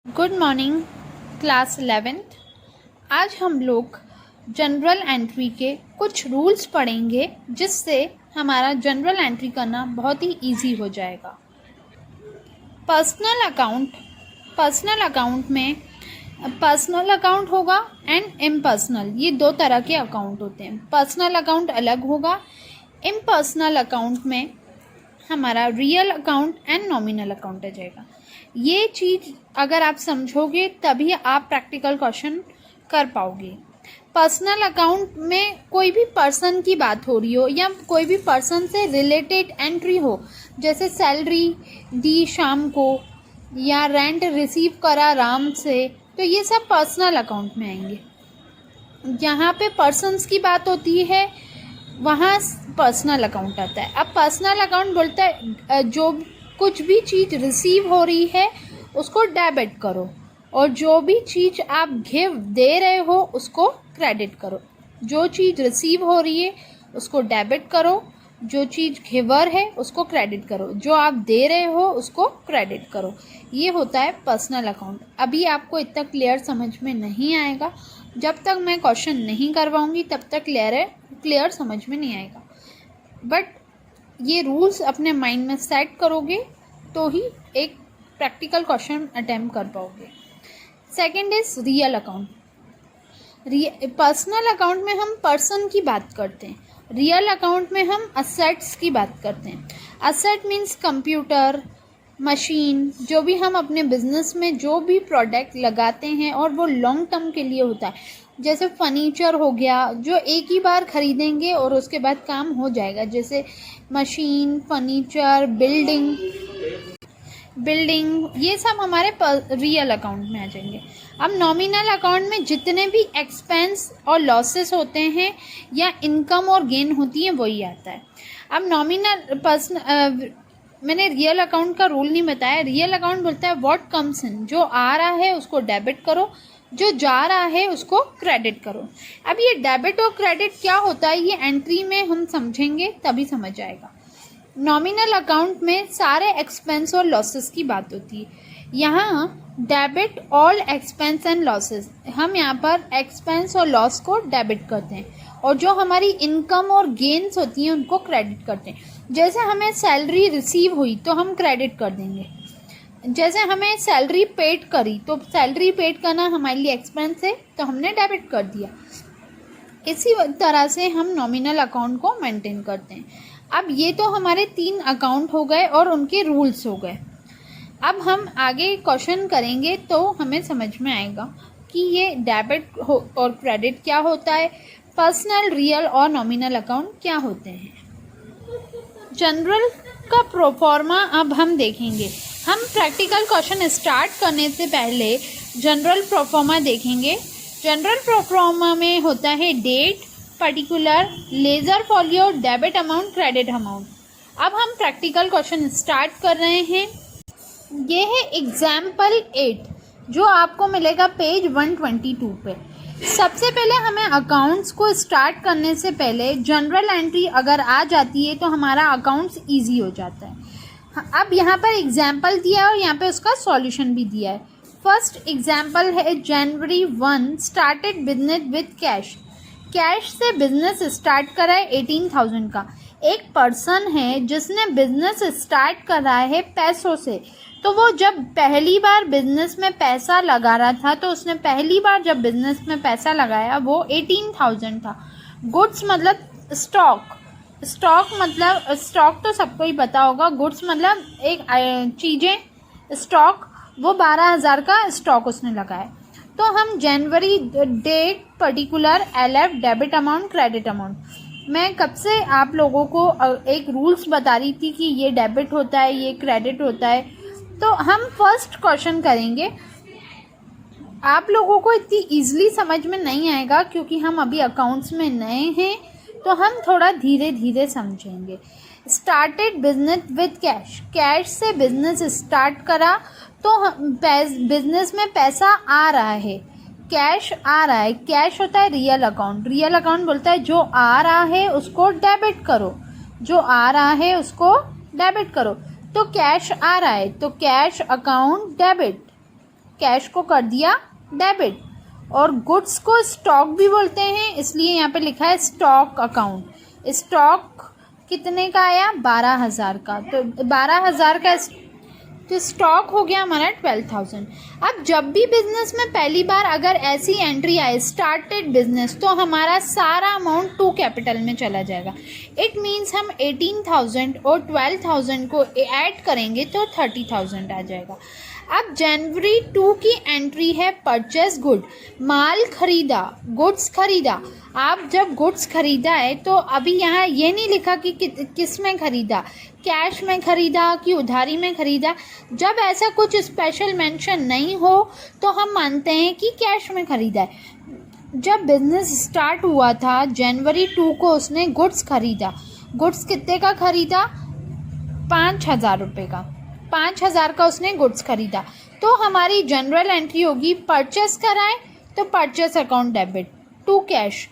Good morning class 11th। आज हम लोग जनरल एंट्री के कुछ रूल्स पढ़ेंगे जिससे हमारा जनरल एंट्री करना बहुत ही इजी हो जाएगा। पर्सनल अकाउंट में पर्सनल अकाउंट होगा एंड इम्पर्सनल, ये दो तरह के अकाउंट होते हैं। पर्सनल अकाउंट अलग होगा। इम्पर्सनल अकाउंट में हमारा real account and nominal account आ जाएगा। ये चीज़ अगर आप समझोगे तभी आप प्रैक्टिकल क्वेश्चन कर पाओगे। पर्सनल अकाउंट में कोई भी पर्सन की बात हो रही हो या कोई भी पर्सन से रिलेटेड एंट्री हो, जैसे सैलरी दी शाम को या रेंट रिसीव करा राम से, तो ये सब पर्सनल अकाउंट में आएंगे। जहाँ पे पर्सन्स की बात होती है वहाँ पर्सनल अकाउंट आता है। अब पर्सनल अकाउंट बोलता है जो कुछ भी चीज़ रिसीव हो रही है उसको डेबिट करो, और जो भी चीज़ आप गिव दे रहे हो उसको क्रेडिट करो। जो चीज़ रिसीव हो रही है उसको डेबिट करो, जो चीज़ गिवर है उसको क्रेडिट करो, जो आप दे रहे हो उसको क्रेडिट करो। ये होता है पर्सनल अकाउंट। अभी आपको इतना क्लियर समझ में नहीं आएगा, जब तक मैं क्वेश्चन नहीं करवाऊंगी तब तक क्लियर समझ में नहीं आएगा। बट ये रूल्स अपने माइंड में सेट करोगे तो ही एक प्रैक्टिकल क्वेश्चन अटेम्प्ट कर पाओगे। Second is real account. Personal account में हम पर्सन की बात करते हैं, रियल अकाउंट में हम असेट्स की बात करते हैं। असेट मीन्स कंप्यूटर, मशीन, जो भी हम अपने बिजनेस में जो भी प्रोडक्ट लगाते हैं और वो लॉन्ग टर्म के लिए होता है। जैसे फर्नीचर हो गया जो एक ही बार खरीदेंगे और उसके बाद काम हो जाएगा, जैसे मशीन, फर्नीचर, बिल्डिंग, ये सब हमारे रियल अकाउंट में आ जाएंगे। अब नॉमिनल अकाउंट में जितने भी एक्सपेंस और लॉसेस होते हैं या इनकम और गेन होती है वही आता है। अब मैंने रियल अकाउंट का रूल नहीं बताया। रियल अकाउंट बोलता है व्हाट कम्स इन, जो आ रहा है उसको डेबिट करो, जो जा रहा है उसको क्रेडिट करो। अब ये डेबिट और क्रेडिट क्या होता है ये एंट्री में हम समझेंगे तभी समझ आएगा। नॉमिनल अकाउंट में सारे एक्सपेंस और लॉसेस की बात होती है। यहाँ debit all expense and losses, हम यहाँ पर एक्सपेंस और लॉस को डेबिट करते हैं, और जो हमारी इनकम और गेन्स होती हैं उनको क्रेडिट करते हैं। जैसे हमें सैलरी रिसीव हुई तो हम क्रेडिट कर देंगे, जैसे हमें सैलरी पेड करी तो सैलरी पेड करना हमारे लिए एक्सपेंस है तो हमने डेबिट कर दिया। इसी तरह से हम नॉमिनल अकाउंट को मेंटेन करते हैं। अब ये तो हमारे 3 अकाउंट हो गए और उनके रूल्स हो गए। अब हम आगे क्वेश्चन करेंगे तो हमें समझ में आएगा कि ये डेबिट और क्रेडिट क्या होता है, पर्सनल, रियल और नॉमिनल अकाउंट क्या होते हैं। जनरल का प्रोफॉर्मा अब हम देखेंगे। हम प्रैक्टिकल क्वेश्चन स्टार्ट करने से पहले जनरल प्रोफॉर्मा देखेंगे। जनरल प्रोफॉर्मा में होता है date, particular, ledger folio, debit amount, credit amount. अब हम प्रैक्टिकल क्वेश्चन स्टार्ट कर रहे हैं। ये है एग्जाम्पल 8 जो आपको मिलेगा पेज 122 पे। सबसे पहले हमें अकाउंट्स को स्टार्ट करने से पहले जनरल एंट्री अगर आ जाती है तो हमारा अकाउंट्स इजी हो जाता है। अब यहाँ पर एग्जाम्पल दिया है और यहाँ पे उसका सॉल्यूशन भी दिया है। फर्स्ट एग्जाम्पल है जनवरी 1 started business with cash. Cash से बिजनेस स्टार्ट करा है 18,000 का। एक पर्सन है जिसने बिजनेस स्टार्ट करा है पैसों से, तो वो जब पहली बार बिजनेस में पैसा लगा रहा था तो उसने पहली बार जब बिजनेस में पैसा लगाया वो 18,000 था। गुड्स मतलब स्टॉक मतलब स्टॉक तो सबको ही पता होगा। गुड्स मतलब एक चीज़ें, स्टॉक, वो 12,000 का स्टॉक उसने लगाया। तो हम जनवरी, date, particular, LF, debit amount, credit amount. मैं कब से आप लोगों को एक रूल्स बता रही थी कि ये डेबिट होता है, ये क्रेडिट होता है। तो हम फर्स्ट क्वेश्चन करेंगे। आप लोगों को इतनी इजीली समझ में नहीं आएगा क्योंकि हम अभी अकाउंट्स में नए हैं, तो हम थोड़ा धीरे धीरे समझेंगे। Started business with cash, cash से बिजनेस स्टार्ट करा तो बिजनेस में पैसा आ रहा है, कैश आ रहा है। कैश होता है रियल अकाउंट। रियल अकाउंट बोलता है जो आ रहा है उसको डेबिट करो, जो आ रहा है उसको डेबिट करो। तो कैश आ रहा है तो कैश अकाउंट डेबिट। कैश को कर दिया डेबिट। और गुड्स को स्टॉक भी बोलते हैं, इसलिए यहाँ पे लिखा है स्टॉक अकाउंट। स्टॉक कितने का आया? 12,000 का। तो 12,000 का तो स्टॉक हो गया हमारा 12,000। अब जब भी बिजनेस में पहली बार अगर ऐसी एंट्री आए स्टार्टेड बिजनेस, तो हमारा सारा अमाउंट टू कैपिटल में चला जाएगा। इट मीन्स हम 18,000 और 12,000 को ऐड करेंगे तो 30,000 आ जाएगा। अब जनवरी 2 की एंट्री है परचेस गुड, माल खरीदा, गुड्स खरीदा। आप जब गुड्स खरीदा है तो अभी यहाँ ये नहीं लिखा कि किस में खरीदा, कैश में खरीदा कि उधारी में खरीदा। जब ऐसा कुछ स्पेशल मेंशन नहीं हो तो हम मानते हैं कि कैश में खरीदा है। जब बिजनेस स्टार्ट हुआ था जनवरी 2 को उसने गुड्स खरीदा। गुड्स कितने का खरीदा? 5,000 रुपये का। 5,000 का उसने गुड्स खरीदा। तो हमारी जनरल एंट्री होगी परचेस कराए तो purchase account debit to cash.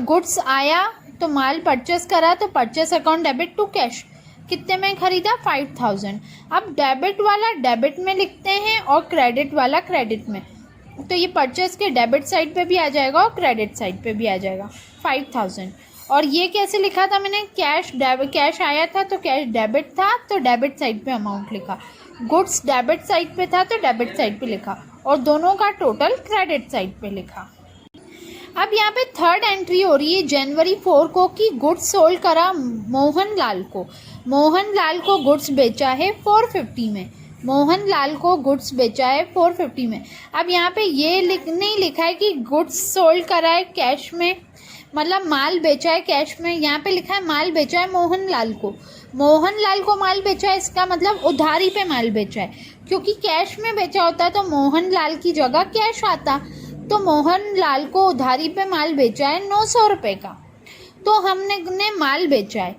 Goods आया तो माल परचेस करा तो purchase account debit to cash. कितने में खरीदा? 5,000। अब डेबिट वाला डेबिट में लिखते हैं और क्रेडिट वाला क्रेडिट में। तो ये परचेस के डेबिट साइड पे भी आ जाएगा और क्रेडिट साइड पे भी आ जाएगा 5,000। और ये कैसे लिखा था मैंने? कैश आया था तो कैश डेबिट था तो डेबिट साइड पे अमाउंट लिखा, गुड्स डेबिट साइड पे था तो डेबिट साइड पे लिखा, और दोनों का टोटल क्रेडिट साइड पे लिखा। अब यहाँ पे थर्ड एंट्री हो रही है जनवरी 4 को कि गुड्स सोल्ड करा मोहन लाल को। मोहन लाल को गुड्स बेचा है 450 में। मोहन लाल को गुड्स बेचा है 450 में। अब यहाँ पे ये नहीं लिखा है कि गुड्स सोल्ड करा है कैश में, मतलब माल बेचा है कैश में। यहाँ पे लिखा है माल बेचा है मोहन लाल को। मोहन लाल को माल बेचा है, इसका मतलब उधारी पे माल बेचा है, क्योंकि कैश में बेचा होता तो मोहन लाल की जगह कैश आता। तो मोहन लाल को उधारी पे माल बेचा है 900 रुपये का। तो हमने माल बेचा है,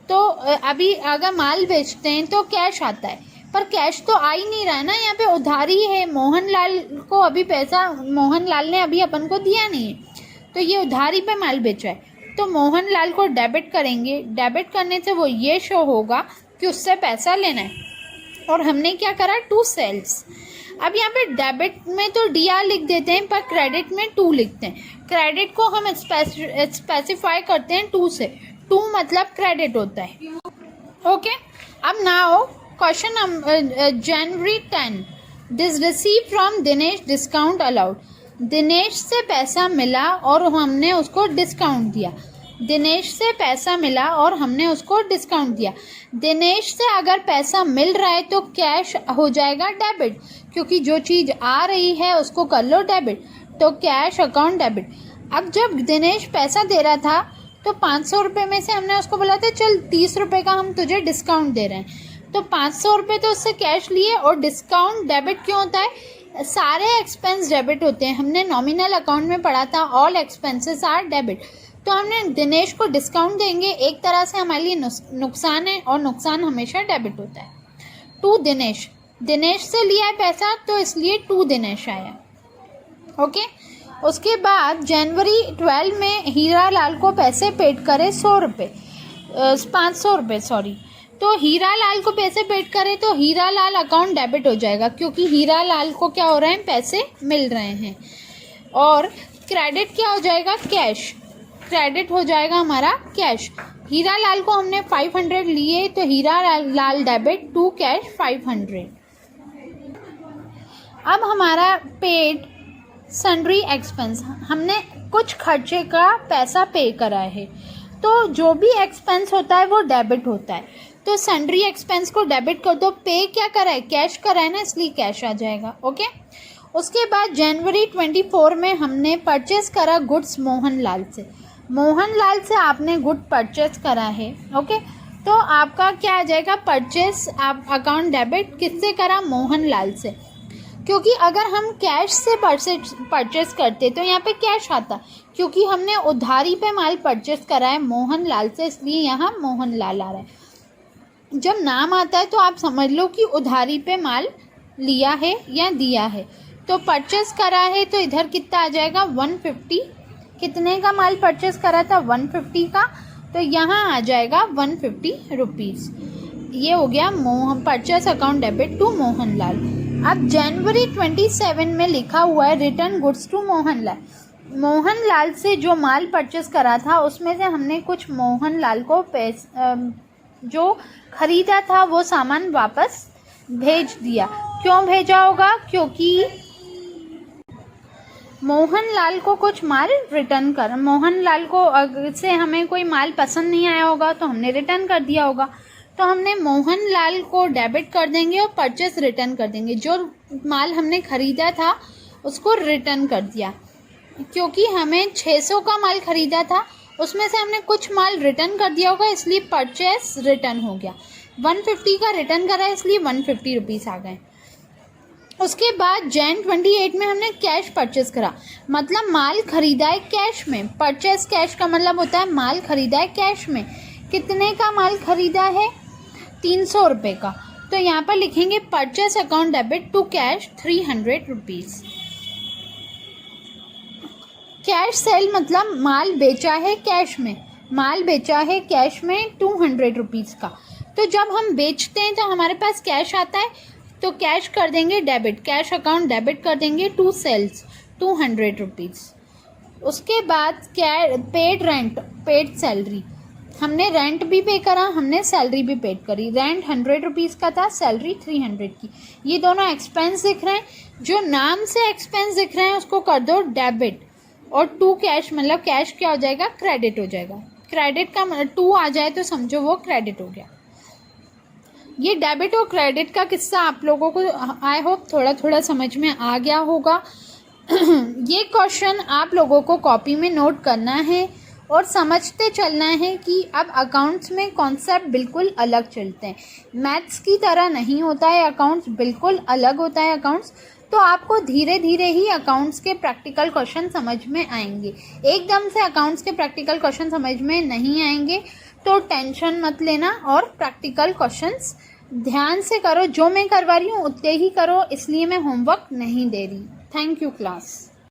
तो अभी अगर माल बेचते हैं तो कैश आता है, पर कैश तो आ ही नहीं रहा है ना, यहाँ पे उधारी है। मोहन लाल को अभी पैसा मोहन लाल ने अभी अपन को दिया नहीं है, तो ये उधारी पे माल बेचा है। तो मोहन लाल को डेबिट करेंगे। डेबिट करने से वो ये शो होगा कि उससे पैसा लेना है, और हमने क्या करा? To sales. अब यहाँ पे डेबिट में तो DR लिख देते हैं, पर क्रेडिट में 2 लिखते हैं। क्रेडिट को हम स्पेसिफाई करते हैं 2 से। 2 मतलब क्रेडिट होता है। ओके, अब now question January 10 receive from Dinesh discount allowed. Dinesh से पैसा मिला और हमने उसको डिस्काउंट दिया। दिनेश से पैसा मिला और हमने उसको डिस्काउंट दिया। दिनेश से अगर पैसा मिल रहा है तो कैश हो जाएगा डेबिट, क्योंकि जो चीज़ आ रही है उसको कर लो डेबिट, तो कैश अकाउंट डेबिट। अब जब दिनेश पैसा दे रहा था तो 500 रुपये में से हमने उसको बोला था चल 30 रुपये का हम तुझे डिस्काउंट दे रहे हैं, तो 500 रुपये तो उससे कैश लिए। और डिस्काउंट डेबिट क्यों होता है? सारे एक्सपेंस डेबिट होते हैं। हमने नॉमिनल अकाउंट में पढ़ा था ऑल एक्सपेंसेस आर डेबिट। तो हमने दिनेश को डिस्काउंट देंगे, एक तरह से हमारे लिए नुकसान है, और नुकसान हमेशा डेबिट होता है। टू दिनेश, दिनेश से लिया है पैसा तो इसलिए टू दिनेश आया। ओके, उसके बाद जनवरी 12 में हीरा लाल को पैसे पेड करे 500 रुपये सॉरी। तो हीरा लाल को पैसे पेड करे तो हीरा लाल अकाउंट डेबिट हो जाएगा, क्योंकि हीरा लाल को क्या हो रहे हैं? पैसे मिल रहे हैं। और क्रेडिट क्या हो जाएगा? कैश। क्रेडिट हो जाएगा हमारा कैश। हीरा लाल को हमने 500 लिए तो Hira Lal debit to cash 500। अब हमारा पेड सन्ड्री एक्सपेंस, हमने कुछ खर्चे का पैसा पे करा है, तो जो भी एक्सपेंस होता है वो डेबिट होता है। तो सन्ड्री एक्सपेंस को डेबिट कर दो। पे क्या करा है? कैश करा है ना, इसलिए कैश आ जाएगा। ओके, उसके बाद जनवरी 24 में हमने परचेस करा गुड्स मोहन लाल से। मोहन लाल से आपने गुड परचेस करा है। ओके, तो आपका क्या आ जाएगा? परचेस आप अकाउंट डेबिट किससे करा? मोहन लाल से। क्योंकि अगर हम कैश से परचेस करते तो यहाँ पे कैश आता, क्योंकि हमने उधारी पे माल परचेस करा है मोहन लाल से, इसलिए यहाँ मोहन लाल आ रहा है। जब नाम आता है तो आप समझ लो कि उधारी पे माल लिया है या दिया है। तो परचेस करा है तो इधर कितना आ जाएगा? 150। कितने का माल परचेस करा था? 150 का, तो यहाँ आ जाएगा 150 रुपीज़। ये हो गया purchase account debit to Mohan Lal. अब जनवरी 27 में लिखा हुआ है return goods to Mohanlal. Mohanlal से जो माल परचेस करा था उसमें से हमने कुछ मोहनलाल को जो खरीदा था वो सामान वापस भेज दिया। क्यों भेजा होगा? क्योंकि मोहनलाल को कुछ माल रिटर्न कर, मोहनलाल को से हमें कोई माल पसंद नहीं आया होगा तो हमने रिटर्न कर दिया होगा। तो हमने मोहनलाल को डेबिट कर देंगे और परचेस रिटर्न कर देंगे। जो माल हमने खरीदा था उसको रिटर्न कर दिया। क्योंकि हमें 600 का माल खरीदा था उसमें से हमने कुछ माल रिटर्न कर दिया होगा, इसलिए परचेस रिटर्न हो गया। 150 का रिटर्न करा इसलिए 150 रुपीज़ आ गए। उसके बाद जैन 28 में हमने कैश परचेस करा, मतलब माल खरीदा है कैश में। परचेस कैश का मतलब होता है माल खरीदा है कैश में। कितने का माल खरीदा है? 300 रुपये का। तो यहाँ पर लिखेंगे purchase account debit to cash 300 rupees. Cash sale मतलब माल बेचा है कैश में, माल बेचा है कैश में 200 रुपीज़ का। तो जब हम बेचते हैं तो हमारे पास कैश आता है तो कैश कर देंगे डेबिट, कैश अकाउंट डेबिट कर देंगे टू सेल्स 200 रुपीज़। उसके बाद पेड रेंट, पेड सैलरी, हमने रेंट भी पे करा, हमने सैलरी भी पेड करी। रेंट 100 रुपीज़ का था, सैलरी 300 की। ये दोनों एक्सपेंस दिख रहे हैं, जो नाम से एक्सपेंस दिख रहे हैं उसको कर दो डेबिट, और टू कैश मतलब कैश क्या हो जाएगा? क्रेडिट हो जाएगा। क्रेडिट का 2 आ जाए तो समझो वो क्रेडिट हो गया। ये डेबिट और क्रेडिट का किस्सा आप लोगों को आई होप थोड़ा थोड़ा समझ में आ गया होगा। ये क्वेश्चन आप लोगों को कॉपी में नोट करना है और समझते चलना है कि अब अकाउंट्स में कॉन्सेप्ट बिल्कुल अलग चलते हैं। मैथ्स की तरह नहीं होता है अकाउंट्स, बिल्कुल अलग होता है अकाउंट्स। तो आपको धीरे धीरे ही अकाउंट्स के प्रैक्टिकल क्वेश्चन समझ में आएंगे, एकदम से अकाउंट्स के प्रैक्टिकल क्वेश्चन समझ में नहीं आएंगे। तो टेंशन मत लेना और प्रैक्टिकल क्वेश्चंस ध्यान से करो। जो मैं करवा रही हूँ उतने ही करो, इसलिए मैं होमवर्क नहीं दे रही। Thank you class.